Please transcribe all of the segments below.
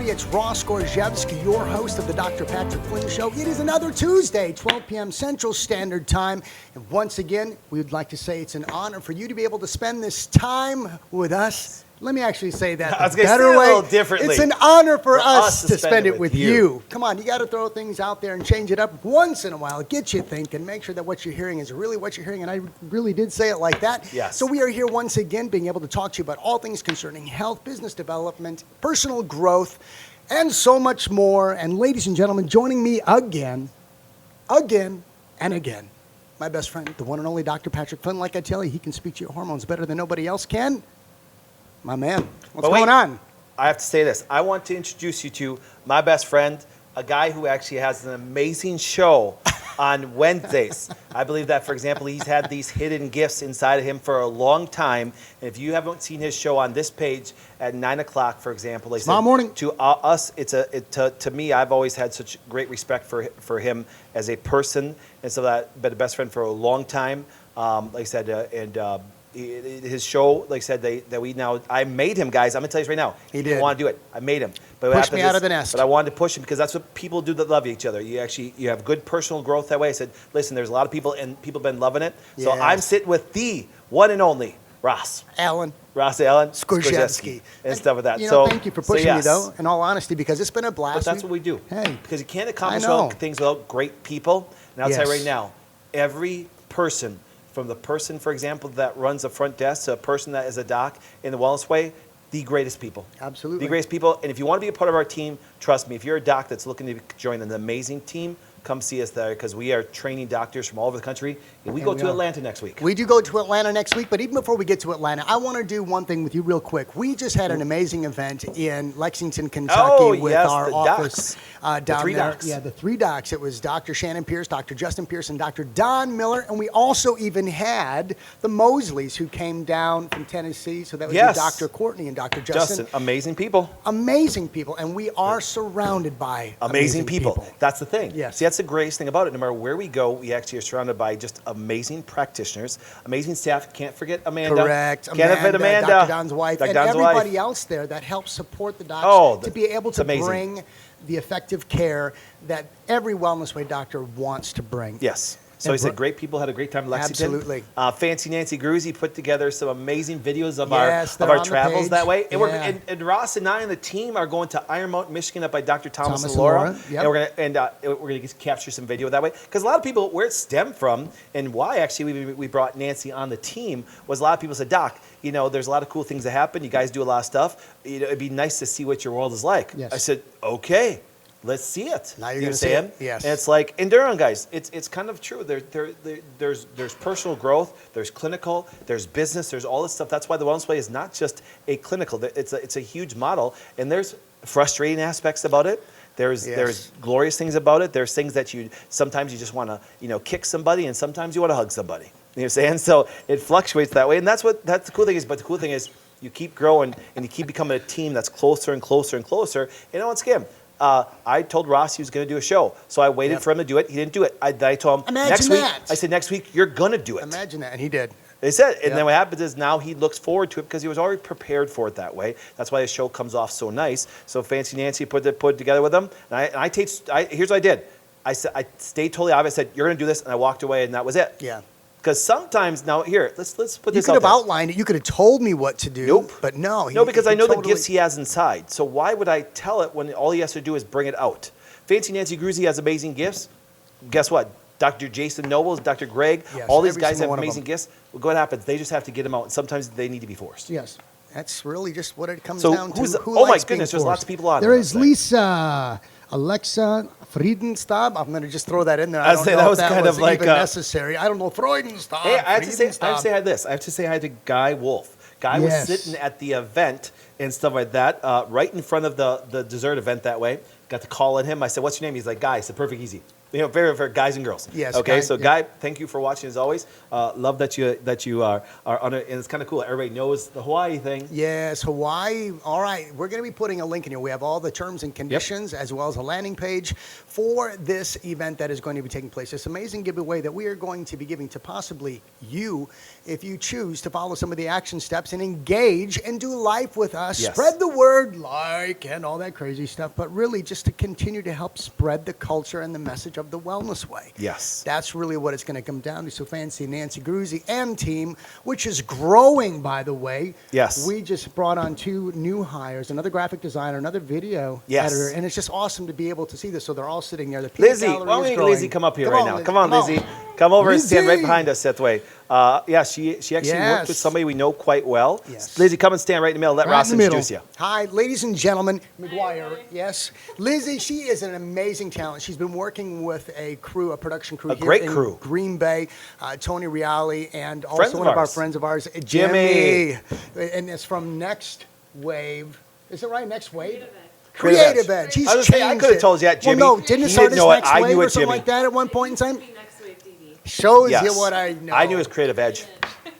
everybody. It's Ross Gorzhevsky, your host of the Dr. Patrick Flynn Show. It is another Tuesday, 12 p.m. Central Standard Time. And once again, we would like to say it's an honor for you to be able to spend this time with us. Let me actually say that I was the gonna better say it a way. little differently. It's an honor for us to to spend it with you. Come on, you got to throw things out there and change it up once in a while. Get you thinking. Make sure that what you're hearing is really what you're hearing. And I really did say it like that. Yes. So we are here once again being able to talk to you about all things concerning health, business development, personal growth, and so much more. And ladies and gentlemen, joining me again, and again, my best friend, the one and only Dr. Patrick Flynn. Like I tell you, he can speak to your hormones better than nobody else can. My man, what's going on? I have to say this. I want to introduce you to my best friend, a guy who actually has an amazing show on Wednesdays. I believe that, for example, he's had these hidden gifts inside of him for a long time. And if you haven't seen his show on this page at 9 o'clock, for example, tomorrow morning. To us, to me, I've always had such great respect for him as a person, and so that been a best friend for a long time. Like I said, his show, like I said, I made him, guys. I'm gonna tell you this right now. He didn't did. want to do it. I made him. But Pushed me out of the nest. But I wanted to push him because that's what people do that love each other. You have good personal growth that way. I said, listen, there's a lot of people, and people have been loving it. So Yes. I'm sitting with the one and only Ross Allen Gorzhevsky and stuff like that. You know, So thank you for pushing me, though, in all honesty, because it's been a blast. But that's what we do. Hey. Because you can't accomplish I know. all things without great people. And I'll tell you Yes. right now, every person, from the person, for example, that runs the front desk to a person that is a doc in the wellness way, the greatest people. Absolutely. The greatest people. And if you want to be a part of our team, trust me, if you're a doc that's looking to join an amazing team, come see us there, because we are training doctors from all over the country. And we go to Atlanta next week. We do go to Atlanta next week, but even before we get to Atlanta, I want to do one thing with you real quick. We just had an amazing event in Lexington, Kentucky with our the office down three there. docs. Yeah, the three docs. It was Dr. Shannon Pierce, Dr. Justin Pierce, and Dr. Don Miller. And we also even had the Mosleys who came down from Tennessee. So that would be Dr. Courtney and Dr. Justin. Amazing people. Amazing people. And we are surrounded by Amazing people. That's the thing. Yes. See, that's the greatest thing about it. No matter where we go, we actually are surrounded by just amazing practitioners, amazing staff. Can't forget Amanda. Correct. Can't forget Amanda. Dr. Don's wife. Dr. And Don's everybody wife. else there that helps support the docs to be able to amazing. bring the effective care that every Wellness Way doctor wants to bring. Yes. So he said great people, had a great time in Lexington. Absolutely. Fancy Nancy Gruzy put together some amazing videos of Yes, our they're on the travels page. that way. And, Yeah. and Ross and I and the team are going to Iron Mountain, Michigan up by Dr. Thomas and Laura. Laura. Yep. And we're gonna capture some video that way. Because a lot of people, where it stemmed from and why actually we brought Nancy on the team was a lot of people said, Doc, you know, there's a lot of cool things that happen. You guys do a lot of stuff. You know, it'd be nice to see what your world is like. Yes. I said, okay. Let's see it. Now you're You know going to see what I'm it. saying? Yes. And it's like, and Durham, guys, it's kind of true. There's personal growth, there's clinical, there's business, there's all this stuff. That's why the Wellness Way is not just a clinical. It's a huge model, and there's frustrating aspects about it. There's glorious things about it. There's things that sometimes you just want to kick somebody, and sometimes you want to hug somebody. You know what I'm saying? So it fluctuates that way, and that's the cool thing is. But the cool thing is you keep growing and you keep becoming a team that's closer and closer and closer. You know, once again. I told Ross he was going to do a show, so I waited for him to do it. He didn't do it. I told him next week. I said next week you're going to do it. Imagine that, and he did. They said, and then what happens is now he looks forward to it because he was already prepared for it that way. That's why the show comes off so nice. So Fancy Nancy put it together with him, and here's what I did. I stayed totally obvious. I said you're going to do this, and I walked away, and that was it. Yeah. Because sometimes now here, let's put this out there. You could have outlined it. You could have told me what to do. Nope. But no. No, because I know the gifts he has inside. So why would I tell it when all he has to do is bring it out? Fancy Nancy Gruzy has amazing gifts. Guess what? Dr. Jason Nobles, Dr. Greg, all these guys have amazing gifts. Well, what happens? They just have to get them out, and sometimes they need to be forced. Yes. That's really just what it comes So down to. oh my goodness, there's lots of people on there. There is thing. Lisa, Alexa, Friedenstab. I'm going to just throw that in there. I don't know that if was that kind was of like even necessary. I don't know. Freudenstaub. Hey, I have to say hi this. I have to say hi to Guy Wolf. Guy was sitting at the event and stuff like that, right in front of the dessert event that way. Got to call on him. I said, "What's your name?" He's like, "Guy." I said, "Perfect, easy." You know, very, very guys and girls. Yes, Okay, Guy, so yeah. Guy, thank you for watching as always. Love that you are on it, and it's kind of cool. Everybody knows the Hawaii thing. Yes, Hawaii. All right, we're going to be putting a link in here. We have all the terms and conditions as well as a landing page for this event that is going to be taking place. This amazing giveaway that we are going to be giving to possibly you if you choose to follow some of the action steps and engage and do life with us. Yes. Spread the word, like, and all that crazy stuff, but really just to continue to help spread the culture and the message of the wellness way. Yes. That's really what it's going to come down to. So fancy Nancy Gruzzi and team, which is growing, by the way. Yes. We just brought on 2 new hires, another graphic designer, another video Yes. editor, and it's just awesome to be able to see this. So they're all sitting there. The peanut Lizzie, gallery why don't is we make growing. Lizzie come up here Come right on, now? Liz, Come on, come Lizzie. Come over and stand right Lizzie. behind us that way. Yeah, she actually worked with Yes. somebody we know quite well. Yes. Lizzie, come and stand right in the middle. Let Right Ross in the middle. introduce you. Hi, ladies and gentlemen. McGuire, yes. Lizzie, she is an amazing talent. She's been working with a crew, a production crew A here great in crew. Green Bay, Tony Reale, and also Friends of one of our ours. friends of ours, Jimmy. And it's from Next Wave. Is it right? Next Wave? Creative Creative Edge. He's I was gonna say, I changed could've it. told you that, Jimmy. Well, no, didn't He it start didn't as know it. Next I Wave knew or it, something Jimmy. like that at one point in time? Next Wave TV. Shows Yes. you what I know. I knew it was Creative Edge.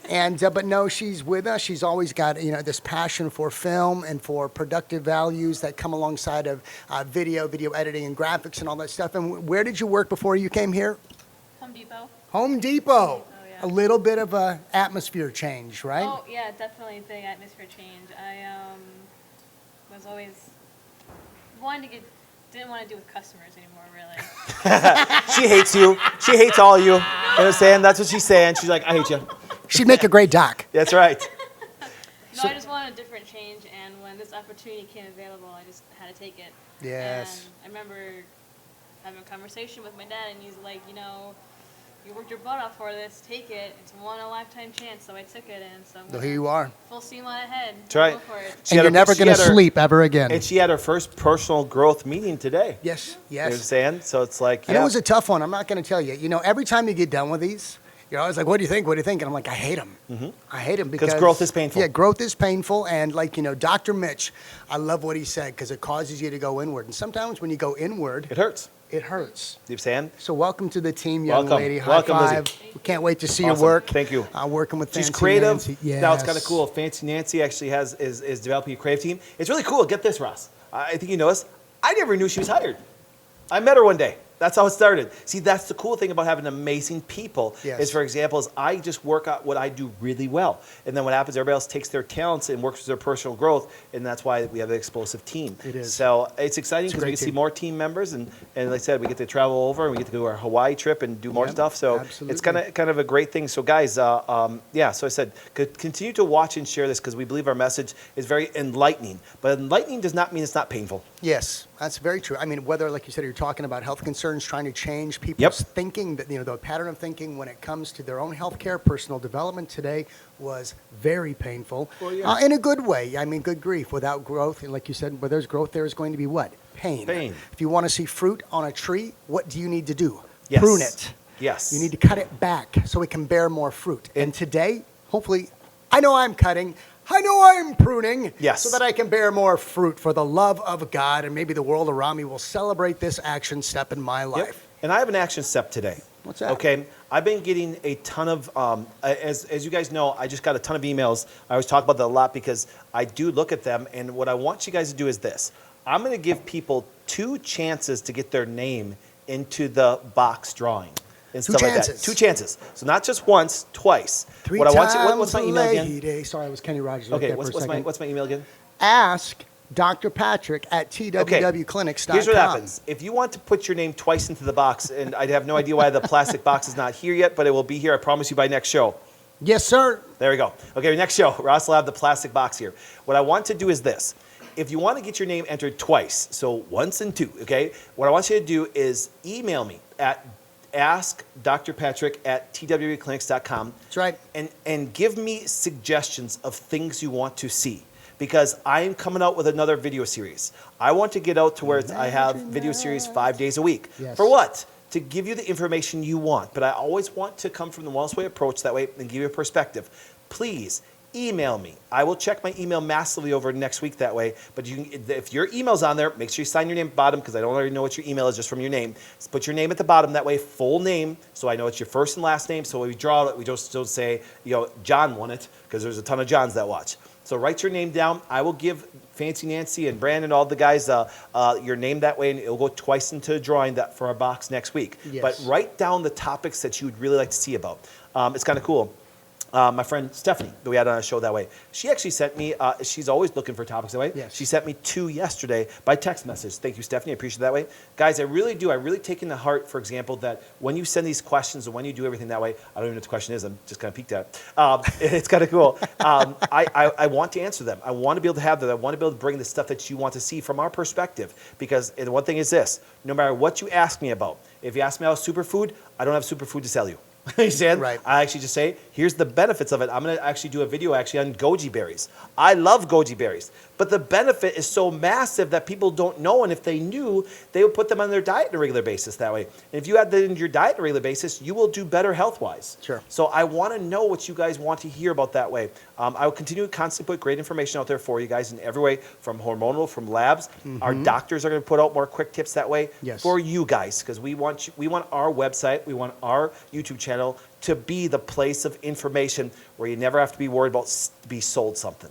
And but no, she's with us. She's always got this passion for film and for productive values that come alongside of video editing and graphics and all that stuff. And where did you work before you came here? Home Depot. Home Depot. Oh, yeah. A little bit of a atmosphere change, right? Oh, yeah, definitely big atmosphere change. I was always didn't want to deal with customers anymore, really. She hates you. She hates all you. You understand? That's what she's saying. She's like, I hate you. She'd make a great doc. That's right. No, I just wanted a different change, and when this opportunity came available, I just had to take it. Yes. And I remember having a conversation with my dad, and he's like, you worked your butt off for this, take it. It's a once-in-a-lifetime chance, so I took it, and so I'm So here you are. full steam on ahead. That's right. Go for it. She And had you're never she going to had her- sleep ever again. And she had her first personal growth meeting today. Yes, You know what I'm yes. saying? So it's like, And yeah. it was a tough one. I'm not going to tell you. Every time you get done with these, you're always like, what do you think? What do you think? And I'm like, I hate them. I hate them because growth is painful. Yeah, growth is painful. And Dr. Mitch, I love what he said because it causes you to go inward. And sometimes when you go inward, It hurts. it hurts. You know what I'm saying? So welcome to the team, young Welcome. lady. High Welcome, Lizzie. five. We can't wait to see Awesome. your work. Thank you. Working with She's Fancy creative. Nancy. Yes. Now it's kind of cool. Fancy Nancy actually is developing a creative team. It's really cool. Get this, Ross. I think you know this. I never knew she was hired. I met her one day. That's how it started. See, that's the cool thing about having amazing people. Yes. Is, for example, is I just work out what I do really well. And then what happens, everybody else takes their talents and works with their personal growth. And that's why we have an explosive team. It is. So it's exciting It's a because we great get to see team. more team members. And like I said, we get to travel over and we get to go to our Hawaii trip and do more Yep, stuff. So absolutely. it's kind of a great thing. So guys, so I said, continue to watch and share this because we believe our message is very enlightening. But enlightening does not mean it's not painful. Yes, that's very true. I mean, whether, like you said, you're talking about health concerns, trying to change people's thinking, that the pattern of thinking when it comes to their own health care, personal development today was very painful. Well, yeah. In a good way. I mean, good grief. Without growth, and like you said, where there's growth, there is going to be what? Pain. Pain. If you want to see fruit on a tree, what do you need to do? Yes. Prune it. Yes. You need to cut it back so it can bear more fruit. And today, hopefully, I know I'm cutting. I know I'm pruning. Yes. So that I can bear more fruit for the love of God, and maybe the world around me will celebrate this action step in my life. Yep. And I have an action step today. What's that? Okay. I've been getting a ton of, as you guys know, I just got a ton of emails. I always talk about that a lot because I do look at them. And what I want you guys to do is this. I'm going to give people 2 chances to get their name into the box drawing. And Two stuff like chances. that. 2 chances. So not just once, twice. Three what I want times you, what's my email again? lady. Sorry, it was Kenny Rogers. right Okay, there for a second. what's my email again? Ask Dr. Patrick at twwclinics.com. Here's what happens. If you want to put your name twice into the box, and I have no idea why the plastic box is not here yet, but it will be here, I promise you, by next show. Yes, sir. There we go. Okay, next show. Ross will have the plastic box here. What I want to do is this. If you want to get your name entered twice, so once and 2, okay, what I want you to do is email me at askdrpatrick@twwclinics.com. That's right. And give me suggestions of things you want to see. Because I am coming out with another video series. I want to get out to where I have video series 5 days a week. Yes. For what? To give you the information you want. But I always want to come from the wellness way approach that way and give you a perspective. Please email me. I will check my email massively over next week that way. But you can, if your email's on there, make sure you sign your name at the bottom because I don't already know what your email is just from your name. Just put your name at the bottom that way, full name, so I know it's your first and last name. So when we draw it, we just don't say, John won it because there's a ton of Johns that watch. So write your name down. I will give Fancy Nancy and Brandon, all the guys, your name that way, and it'll go twice into a drawing that for our box next week. Yes. But write down the topics that you would really like to see about. It's kind of cool. My friend Stephanie, that we had on a show that way, she actually sent me, she's always looking for topics that way. Yes. She sent me 2 yesterday by text message. Thank you, Stephanie. I appreciate it that way. Guys, I really do. I really take into heart, for example, that when you send these questions and when you do everything that way, I don't even know what the question is. I'm just kind of peeked at it. It's kind of cool. I want to answer them. I want to be able to have them. I want to be able to bring the stuff that you want to see from our perspective. Because the one thing is this, no matter what you ask me about, if you ask me about superfood, I don't have superfood to sell you. You understand? Right. I actually just say, here's the benefits of it. I'm going to actually do a video on goji berries. I love goji berries, but the benefit is so massive that people don't know, and if they knew, they would put them on their diet on a regular basis that way. And if you add that into your diet on a regular basis, you will do better health-wise. Sure. So I want to know what you guys want to hear about that way. I will continue to constantly put great information out there for you guys in every way, from hormonal, from labs. Our doctors are going to put out more quick tips that way for you guys, because we want our website, we want our YouTube channel to be the place of information where you never have to be worried about be sold something.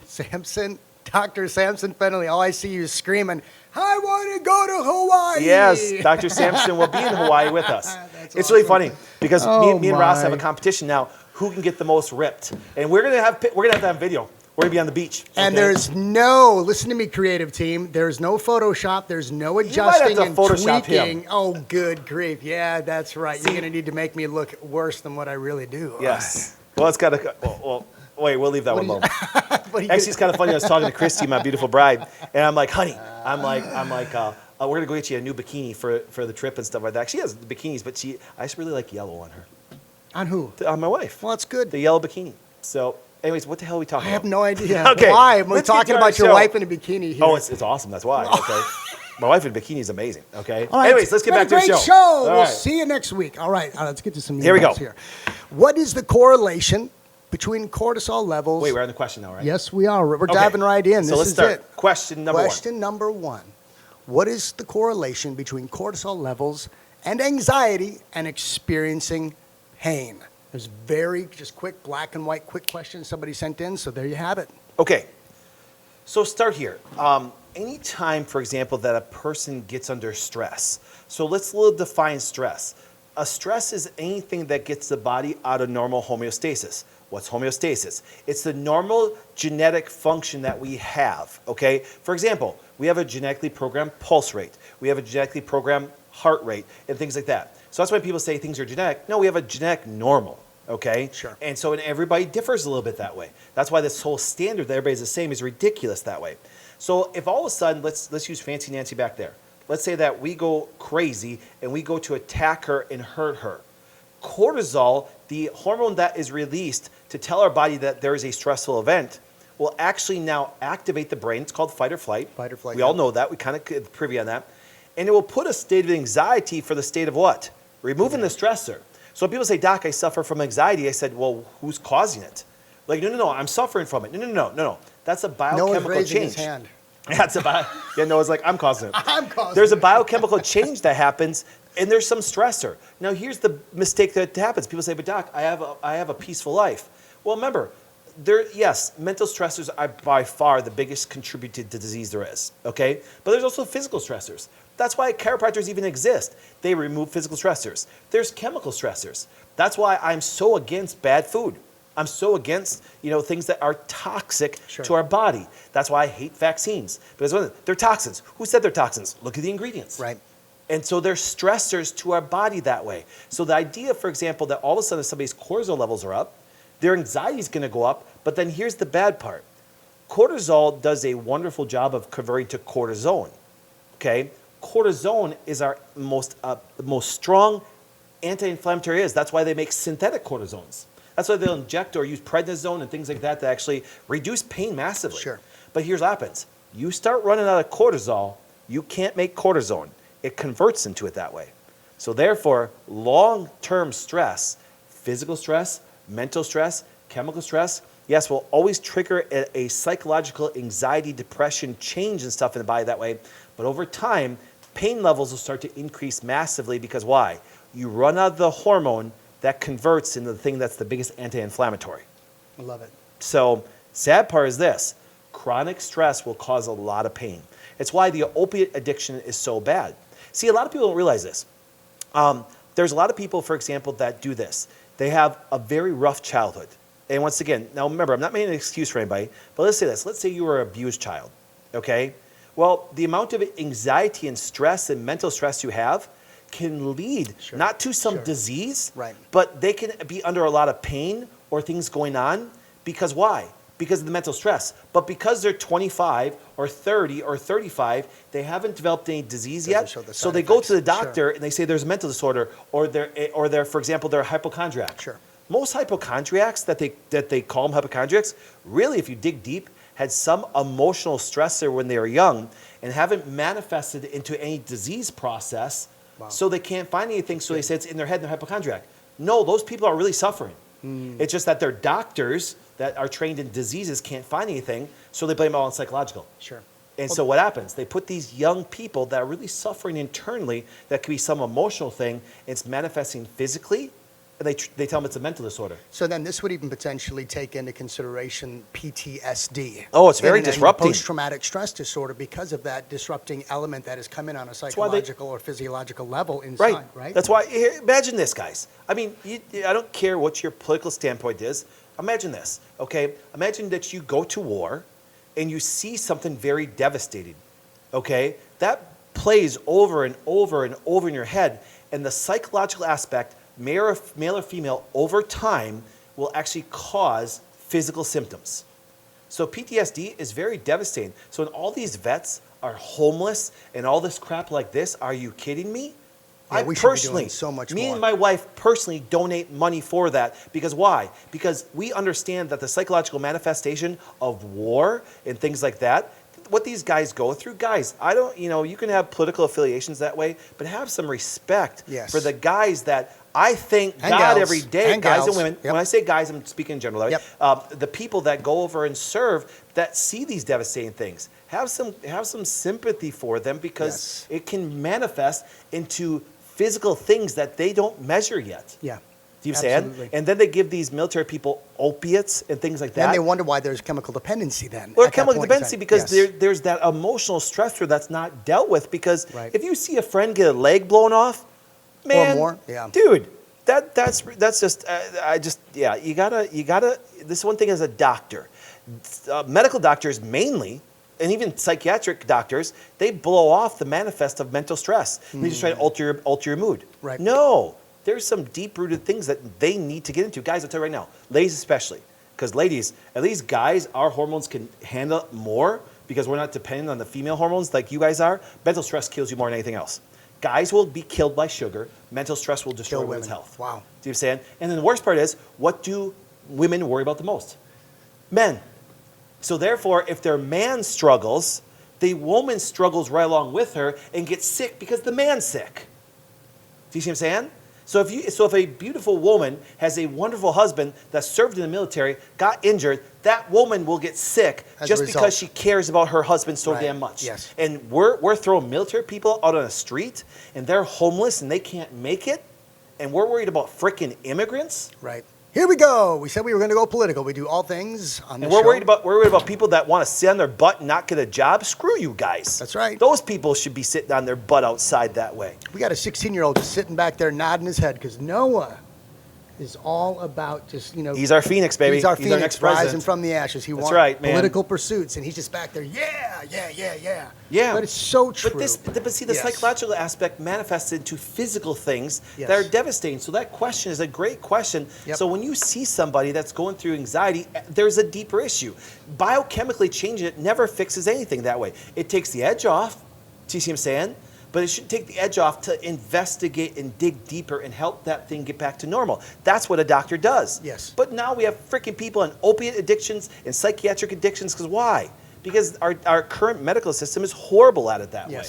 Samson, Dr. Samson Fennelly, all I see you screaming, I want to go to Hawaii. Yes, Dr. Sampson will be in Hawaii with us. It's awesome. really funny because me and Ross have a my. competition now. Who can get the most ripped? And we're gonna have that on video. We're gonna be on the beach. And okay? there's no, listen to me, creative team, there's no Photoshop, there's no adjusting to and Photoshop tweaking. him. Oh, good grief. Yeah, that's right. You're going to need to make me look worse than what I really do. Yes. Well, it's got to. Well, wait, we'll leave that one alone. Actually, it's kind of funny. I was talking to Christy, my beautiful bride, and I'm like, honey, we're gonna go get you a new bikini for the trip and stuff like that. She has bikinis, but I just really like yellow on her. On who? On my wife. Well, that's good. The yellow bikini. So, anyways, what the hell are we talking I about? have no idea. Okay, Why? We're let's get talking to our about your show. wife in a bikini here. Oh, it's awesome. That's why. Okay. My wife in a bikini is amazing. Okay. All right. Anyways, let's get back to the Great show. We'll All right. see you next week. All right. Let's get to some Here we go. emails here. What is the correlation between cortisol levels? Wait, we're on the question now, right? Yes, we are. We're Okay. diving right in. So This let's is start. it. Question number one. Question number one. What is the correlation between cortisol levels and anxiety and experiencing pain? There's very just quick black and white quick questions somebody sent in, so there you have it. Okay. So start here. Anytime, for example, that a person gets under stress. So let's define stress. A stress is anything that gets the body out of normal homeostasis. What's homeostasis? It's the normal genetic function that we have, okay? For example, we have a genetically programmed pulse rate. We have a genetically programmed heart rate and things like that. So that's why people say things are genetic. No, we have a genetic normal, okay? Sure. And so everybody differs a little bit that way. That's why this whole standard that everybody's the same is ridiculous that way. So if all of a sudden, let's use Fancy Nancy back there. Let's say that we go crazy and we go to attack her and hurt her. Cortisol, the hormone that is released to tell our body that there is a stressful event, will actually now activate the brain. It's called fight or flight. Fight or flight, We all yeah. know that. We kind of privy on that. And it will put a state of anxiety for the state of what? Removing the stressor. So when people say, Doc, I suffer from anxiety, I said, well, who's causing it? Like, no, I'm suffering from it. No. That's a biochemical Noah's raising change. his hand. That's Noah's like, I'm causing it. I'm causing There's a it. biochemical change that happens, and there's some stressor. Now, here's the mistake that happens. People say, but Doc, I have a peaceful life. Well, remember, yes, mental stressors are by far the biggest contributor to disease there is, okay? But there's also physical stressors. That's why chiropractors even exist. They remove physical stressors. There's chemical stressors. That's why I'm so against bad food. I'm so against, things that are toxic to our body. That's why I hate vaccines. Because they're toxins. Who said they're toxins? Look at the ingredients. Right. And so they're stressors to our body that way. So the idea, for example, that all of a sudden somebody's cortisol levels are up, their anxiety is going to go up, but then here's the bad part. Cortisol does a wonderful job of converting to cortisone, okay? Cortisone is our most strong anti-inflammatory is. That's why they make synthetic cortisones. That's why they'll inject or use prednisone and things like that to actually reduce pain massively. Sure. But here's what happens. You start running out of cortisol, you can't make cortisone. It converts into it that way. So therefore, long-term stress, physical stress, mental stress, chemical stress, yes, will always trigger a psychological anxiety, depression, change and stuff in the body that way. But over time, pain levels will start to increase massively because why? You run out of the hormone that converts into the thing that's the biggest anti-inflammatory. I love it. So sad part is this, chronic stress will cause a lot of pain. It's why the opiate addiction is so bad. See, a lot of people don't realize this. There's a lot of people, for example, that do this. They have a very rough childhood. And once again, now remember, I'm not making an excuse for anybody, but let's say this. Let's say you were an abused child, okay? Well, the amount of anxiety and stress and mental stress you have can lead not to some disease, but they can be under a lot of pain or things going on. Because why? Because of the mental stress. But because they're 25 or 30 or 35, they haven't developed any disease yet. So they go to the doctor and they say there's a mental disorder, or they're, for example, they're a hypochondriac. Most hypochondriacs that they call them hypochondriacs, really, if you dig deep, had some emotional stressor when they were young and haven't manifested into any disease process. So they can't find anything. So they say it's in their head and they're hypochondriac. No, those people are really suffering. It's just that their doctors that are trained in diseases can't find anything, so they blame it all on psychological. And so what happens? They put these young people that are really suffering internally, that could be some emotional thing, it's manifesting physically, and they tell them it's a mental disorder. So then this would even potentially take into consideration PTSD. Oh, it's very disrupting. Post-traumatic stress disorder, because of that disrupting element that has come in on a psychological or physiological level inside, right? That's why, imagine this, guys. I mean, I don't care what your political standpoint is. Imagine this, okay? Imagine that you go to war and you see something very devastating, okay? That plays over and over and over in your head, and the psychological aspect, male or female, over time will actually cause physical symptoms. So PTSD is very devastating. So when all these vets are homeless and all this crap like this, are you kidding me? Yeah, I personally, so much me more. and my wife personally donate money for that. Because why? Because we understand that the psychological manifestation of war and things like that, what these guys go through, guys, I don't, you can have political affiliations that way, but have some respect for the guys that I thank God every day, guys and women. When I say guys, I'm speaking in general. The people that go over and serve, that see these devastating things, have some sympathy for them, because it can manifest into physical things that they don't measure yet. Do you understand? And then they give these military people opiates and things like that. And they wonder why there's chemical dependency then. Well, chemical dependency, because there's that emotional stressor that's not dealt with. Because if you see a friend get a leg blown off, man, dude, that's just you gotta. This one thing as a doctor, medical doctors mainly, and even psychiatric doctors, they blow off the manifest of mental stress. They just try to alter your mood. No, there's some deep-rooted things that they need to get into. Guys, I'll tell you right now, ladies especially, because ladies, at least guys, our hormones can handle more because we're not dependent on the female hormones like you guys are. Mental stress kills you more than anything else. Guys will be killed by sugar. Mental stress will destroy women's health. Wow. Do you understand? And then the worst part is, what do women worry about the most? Men. So therefore, if their man struggles, the woman struggles right along with her and gets sick because the man's sick. Do you see what I'm saying? So if a beautiful woman has a wonderful husband that served in the military, got injured, that woman will get sick just because she cares about her husband so damn much. And we're throwing military people out on the street, and they're homeless and they can't make it, and we're worried about frickin' immigrants. Here we go. We said we were going to go political. We do all things on the show. We're worried about people that want to sit on their butt and not get a job. Screw you guys. That's right. Those people should be sitting on their butt outside that way. We got a 16-year-old just sitting back there nodding his head because Noah is all about just, He's our phoenix, baby. He's our phoenix, next president. rising from the ashes. He wants political pursuits, and he's just back there, yeah. But it's so true. But see, the psychological aspect manifests into physical things that are devastating. So that question is a great question. So when you see somebody that's going through anxiety, there's a deeper issue. Biochemically changing it never fixes anything that way. It takes the edge off. Do you see what I'm saying? But it should take the edge off to investigate and dig deeper and help that thing get back to normal. That's what a doctor does. But now we have freaking people on opiate addictions and psychiatric addictions. Because why? Because our current medical system is horrible at it that way.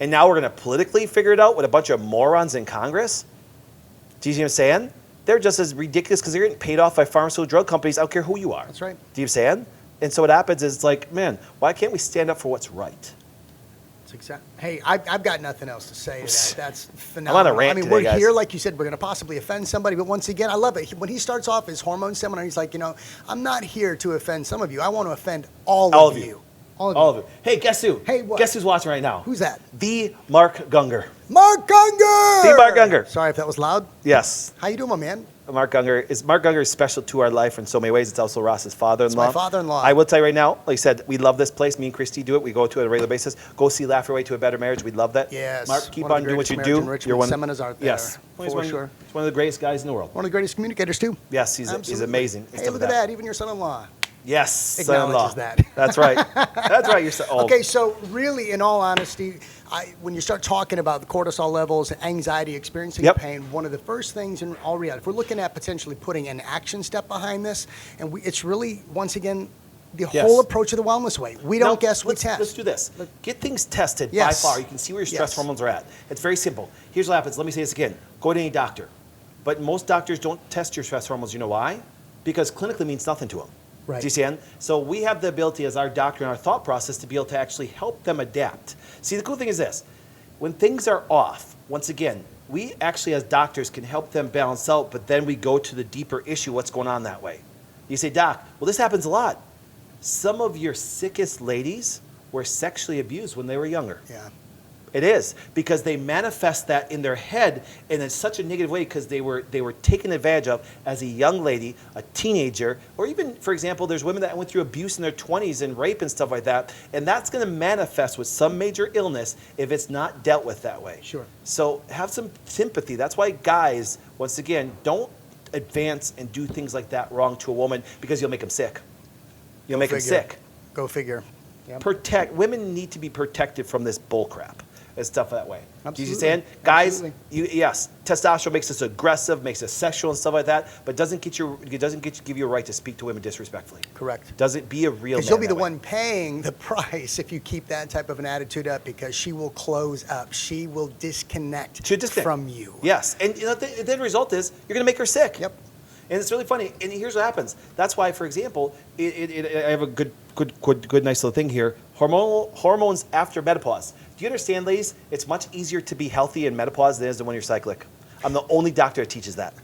And now we're going to politically figure it out with a bunch of morons in Congress? Do you see what I'm saying? they're just as ridiculous because they're getting paid off by pharmaceutical drug companies. I don't care who you are. That's right. Do you understand? And so what happens is it's like, man, why can't we stand up for what's right? Hey, I've got nothing else to say to that. That's phenomenal. I'm on a rant I mean, today, we're guys. here, like you said, we're going to possibly offend somebody, but once again, I love it. When he starts off his hormone seminar, he's like, I'm not here to offend some of you. I want to offend all of you. All All of it. Hey, guess who? Hey, what? Guess who's watching right now? Who's that? The Mark Gunger. Mark Gunger! The Mark Gunger. Sorry if that was loud. Yes. How you doing, my man? Mark Gunger is special to our life in so many ways. It's also Ross's father-in-law. It's my father-in-law. I will tell you right now, like I said, we love this place. Me and Christy do it. We go to it on a regular basis. Go see Laugh Your Way to a Better Marriage. We love that. Yes. Mark, keep One of on the doing what you greatest do. marriage enrichment seminars out there. Yes. For sure. He's one of the greatest guys in the world. One of the greatest communicators, too. Yes, he's Absolutely. amazing. Hey, look at that. Even your son-in-law. Yes, Acknowledges son-in-law. that. That's right. That's right. You're so old. Okay, so really, in all honesty, when you start talking about the cortisol levels, anxiety, experiencing Yep. pain, one of the first things in all reality, if we're looking at potentially putting an action step behind this, and it's really, once again, the Yes. whole approach of the wellness way. We Now, don't guess, we let's test. do this. Get things tested Yes. by far. You can see where your stress Yes. hormones are at. It's very simple. Here's what happens. Let me say this again. Go to any doctor. But most doctors don't test your stress hormones. You know why? Because clinically means nothing to them. Right. Do you see? So we have the ability as our doctor and our thought process to be able to actually help them adapt. See, the cool thing is this. When things are off, once again, we actually as doctors can help them balance out, but then we go to the deeper issue, what's going on that way. You say, Doc, well, this happens a lot. Some of your sickest ladies were sexually abused when they were younger. Yeah. It is, because they manifest that in their head in such a negative way because they were taken advantage of as a young lady, a teenager, or even, for example, there's women that went through abuse in their 20s and rape and stuff like that, and that's going to manifest with some major illness if it's not dealt with that way. Sure. So have some sympathy. That's why guys, once again, don't advance and do things like that wrong to a woman because you'll make them sick. You'll make them sick. Go figure. Yep. Women need to be protected from this bull crap and stuff that way. Absolutely. Do you understand? Guys, Absolutely. yes, testosterone makes us aggressive, makes us sexual and stuff like that, but doesn't give you a right to speak to women disrespectfully. Correct. Doesn't be a real man. Because you'll be the that way. one paying the price if you keep that type of an attitude up, because she will close up. She will disconnect from you. Yes, and the end result is you're going to make her sick. Yep. And it's really funny. And here's what happens. That's why, for example, I have a good, nice little thing here. Hormones after menopause. Do you understand, ladies? It's much easier to be healthy in menopause than it is when you're cyclic. I'm the only doctor that teaches that.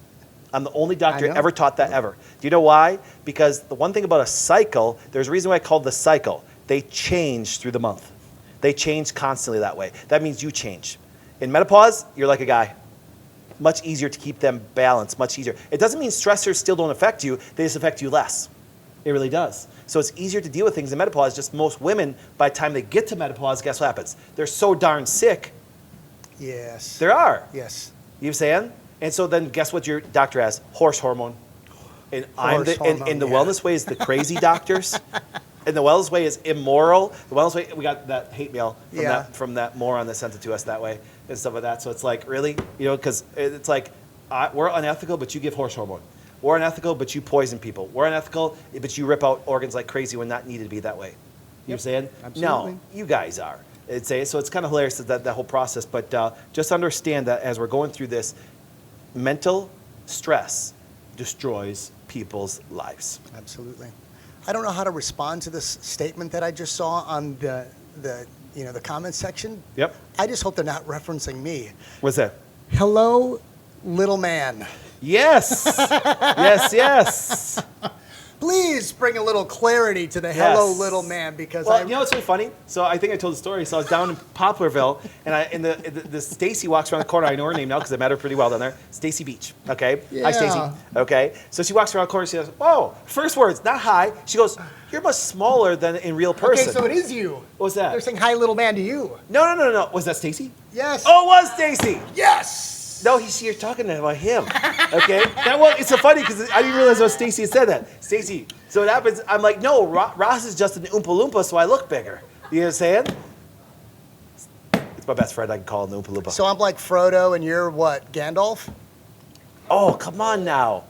I'm the only doctor ever taught that ever. Do you know why? Because the one thing about a cycle, there's a reason why I call it the cycle. They change through the month. They change constantly that way. That means you change. In menopause, you're like a guy. Much easier to keep them balanced, much easier. It doesn't mean stressors still don't affect you, they just affect you less. It really does. So it's easier to deal with things in menopause, just most women, by the time they get to menopause, guess what happens? They're so darn sick. Yes. There are. Yes. You know what I'm saying? And so then guess what your doctor has? Horse hormone. And the wellness way is the crazy doctors. And the wellness way is immoral. The wellness way, we got that hate mail from that moron that sent it to us that way and stuff like that. So it's like, really? Because it's like, we're unethical, but you give horse hormone. We're unethical, but you poison people. We're unethical, but you rip out organs like crazy when not needed to be that way. You know what I'm saying? Absolutely. No, you guys are. So it's kind of hilarious that whole process. But just understand that as we're going through this, mental stress destroys people's lives. Absolutely. I don't know how to respond to this statement that I just saw on the comments section. Yep. I just hope they're not referencing me. What's that? Hello, little man. Yes. yes. Please bring a little clarity to the Yes. hello, little man, because Well, you know what's really funny? So I think I told the story. So I was down in Poplarville, and the Stacy walks around the corner. I know her name now because I met her pretty well down there. Stacy Beach. Okay. Hi, Stacy. Yeah. Okay. So she walks around the corner. She goes, "Oh, first words, not hi." She goes, "You're much smaller than in real person." Okay, so it is you. What was that? They're saying hi, little man, to you. No. Was that Stacy? Yes. Oh, it was Stacy. Yes. No, you're talking about him. Okay. It's so funny because I didn't realize Stacy had said that. Stacy. So it happens. I'm like, no, Ross is just an Oompa Loompa, so I look bigger. You know what I'm saying? It's my best friend. I can call him the Oompa Loompa. So I'm like Frodo, and you're what, Gandalf? Oh, come on now.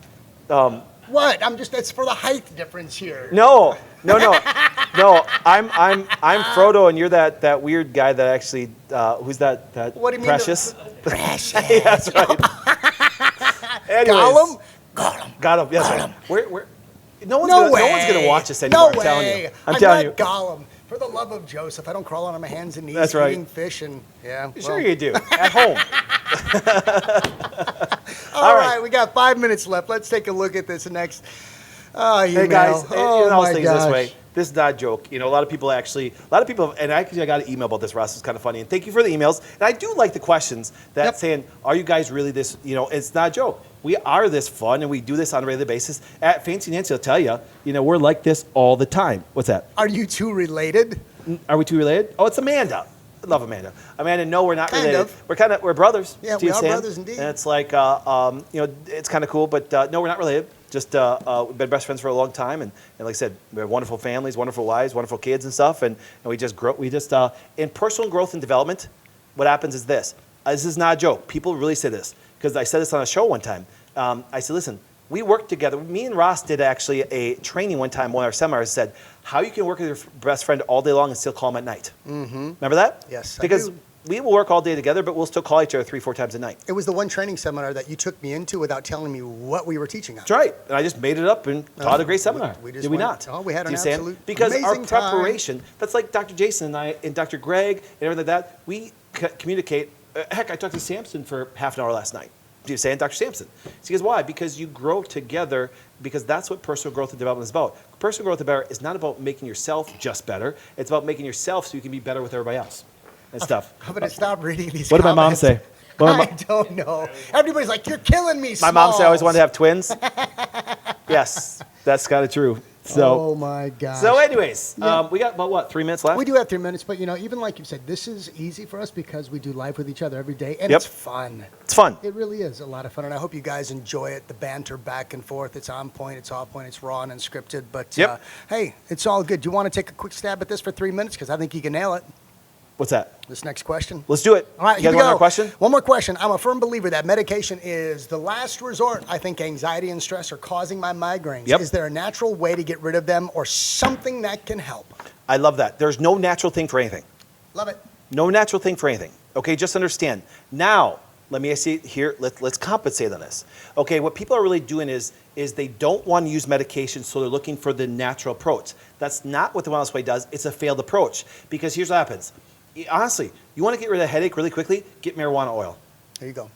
What? It's for the height difference here. No. I'm Frodo, and you're that weird guy that actually. Who's that? What do you mean? Precious. Precious. Yeah, that's right. Anyways. Gollum? Gollum. Got him. Yes, right. No one's No way. gonna watch this anymore. No I'm telling way. you. I'm telling you. not Gollum. For the love of Joseph, I don't crawl on my hands and knees That's right. eating fish and yeah. Sure you do. At home. All right, we got 5 minutes left. Let's take a look at this next email. Hey guys, oh I'll my say gosh. this way. This is not a joke. You know, a lot of people, and actually I got an email about this, Russ. It's kind of funny. And thank you for the emails. And I do like the questions that saying, are you guys really this, it's not a joke. We are this fun and we do this on a regular basis. At Fancy Nancy will tell you, we're like this all the time. What's that? Are you two related? Are we two related? Oh, it's Amanda. I love Amanda. Amanda, no, we're not Kind related. of. We're brothers. Yeah, See we what are I'm saying? brothers indeed. And it's like, it's kind of cool, but no, we're not related. Just we've been best friends for a long time, and like I said, we have wonderful families, wonderful wives, wonderful kids and stuff, and we just grow. In personal growth and development, what happens is this. This is not a joke. People really say this because I said this on a show one time. I said, listen, we worked together. Me and Ross did actually a training one time, one of our seminars, said how you can work with your best friend all day long and still call him at night. Mm-hmm. Remember that? Yes, because I do. we will work all day together, but we'll still call each other 3-4 times a night. It was the one training seminar that you took me into without telling me what we were teaching on. That's right. And I just made it up and taught a great seminar. we just Did we went- not? oh, we had an Do you understand? absolute Because our amazing time. preparation, that's like Dr. Jason and I and Dr. Greg and everything like that, we communicate. Heck, I talked to Samson for half an hour last night. Do you say Dr. Sampson? He goes, why? Because you grow together, because that's what personal growth and development is about. Personal growth and development is not about making yourself just better. It's about making yourself so you can be better with everybody else and stuff. I'm going to stop reading these What did my mom comments. say? I don't know. Everybody's like, you're killing me, My mom said I always Smalls." wanted to have twins. Yes, that's kind of true. Oh my gosh. So anyways, we got about, what, 3 minutes left? We do have 3 minutes, but even like you said, this is easy for us because we do live with each other every day, and Yep. it's fun. It's fun. It really is a lot of fun, and I hope you guys enjoy it. The banter back and forth, it's on point, it's off point, it's raw and unscripted. But Yep. hey, it's all good. Do you want to take a quick stab at this for 3 minutes? Because I think you can nail it. What's that? This next question. Let's do it. All right, You here guys we want go. another question? One more question. I'm a firm believer that medication is the last resort. I think anxiety and stress are causing my migraines. Yep. Is there a natural way to get rid of them or something that can help? I love that. There's no natural thing for anything. Love it. No natural thing for anything. Okay, just understand. Now, let me see here. Let's compensate on this. Okay, what people are really doing is they don't want to use medication, so they're looking for the natural approach. That's not what the Wellness Way does. It's a failed approach. Because here's what happens. Honestly, you want to get rid of a headache really quickly? Get marijuana oil. There you go.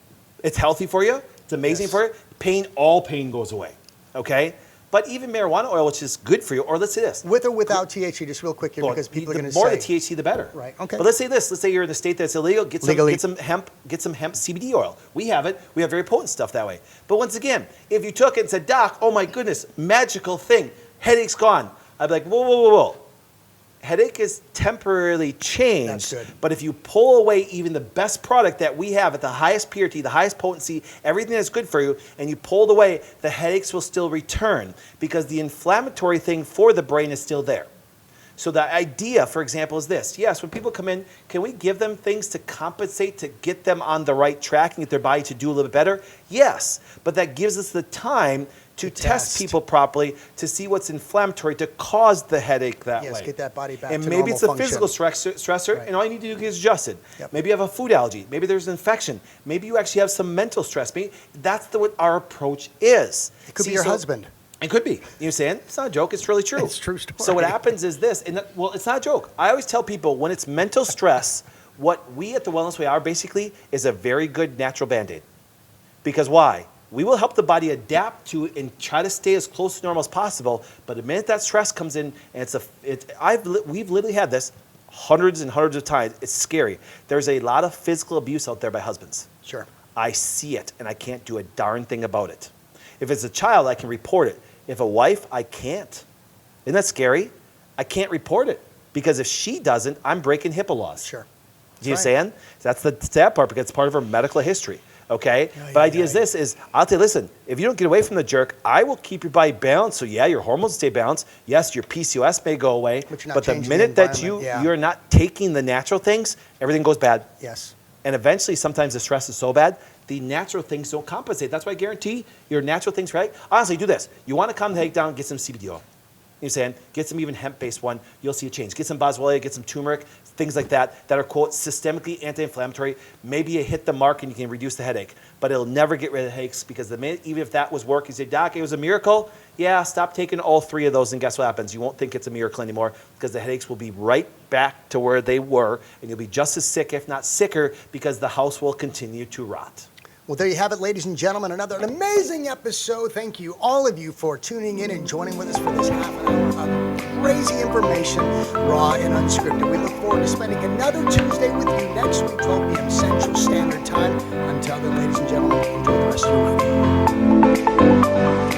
It's healthy for you. It's amazing Yes. for you. All pain goes away. Okay? But even marijuana oil, which is good for you, or let's say this. With or without THC, just real quick here, Well, because people are the going to more say. the THC, the better. Right, okay. But let's say this. Let's say you're in a state that's illegal. Get some Legally. hemp CBD oil. We have it. We have very potent stuff that way. But once again, if you took it and said, Doc, oh my goodness, magical thing, headache's gone. I'd be like, whoa, whoa, whoa, whoa. Headache is temporarily changed, That's good. but if you pull away even the best product that we have at the highest purity, the highest potency, everything that's good for you, and you pull it away, the headaches will still return because the inflammatory thing for the brain is still there. So the idea, for example, is this. Yes, when people come in, can we give them things to compensate, to get them on the right track and get their body to do a little bit better? Yes, but that gives us the time to test people properly to see what's inflammatory to cause the headache that way. Yes, get that body back and to maybe normal it's a function. physical stressor, Right. and all you need to do is adjust it. Yep. Maybe you have a food allergy. Maybe there's an infection. Maybe you actually have some mental stress. Maybe that's what our approach is. It could be your husband. It could be. You know what I'm saying? It's not a joke. It's really true. It's a true story. So what happens is this, well, it's not a joke. I always tell people when it's mental stress, what we at the Wellness Way are basically is a very good natural Band-Aid. Because why? We will help the body adapt to and try to stay as close to normal as possible. But the minute that stress comes in, and we've literally had this hundreds and hundreds of times. It's scary. There's a lot of physical abuse out there by husbands. Sure. I see it, and I can't do a darn thing about it. If it's a child, I can report it. If a wife, I can't. Isn't that scary? I can't report it because if she doesn't, I'm breaking HIPAA laws. Sure. Do you That's understand? That's the sad part because it's part of her medical history. Okay? Yeah, But idea is this is, I'll tell you, listen, if you don't get away from the jerk, I will keep your body balanced. So yeah, your hormones stay balanced. Yes, your PCOS may go away. But you're not But the changing the minute that environment, yeah. you're not taking the natural things, everything goes bad. Yes. And eventually, sometimes the stress is so bad, the natural things don't compensate. That's why I guarantee your natural things, right? Honestly, do this. You want to calm the headache down, get some CBD oil. You're saying, get some even hemp-based one, you'll see a change. Get some boswellia, get some turmeric, things like that are, quote, systemically anti-inflammatory. Maybe you hit the mark and you can reduce the headache, but it'll never get rid of the headaches, because the minute, even if that was work, you say, Doc, it was a miracle. Yeah, stop taking all 3 of those, and guess what happens? You won't think it's a miracle anymore, because the headaches will be right back to where they were, and you'll be just as sick, if not sicker, because the house will continue to rot. Well, there you have it, ladies and gentlemen. Another amazing episode. Thank you, all of you, for tuning in and joining with us for this half an hour of crazy information, raw and unscripted. We look forward to spending another Tuesday with you next week, 12 p.m. Central Standard Time. Until then, ladies and gentlemen, enjoy the rest of your week.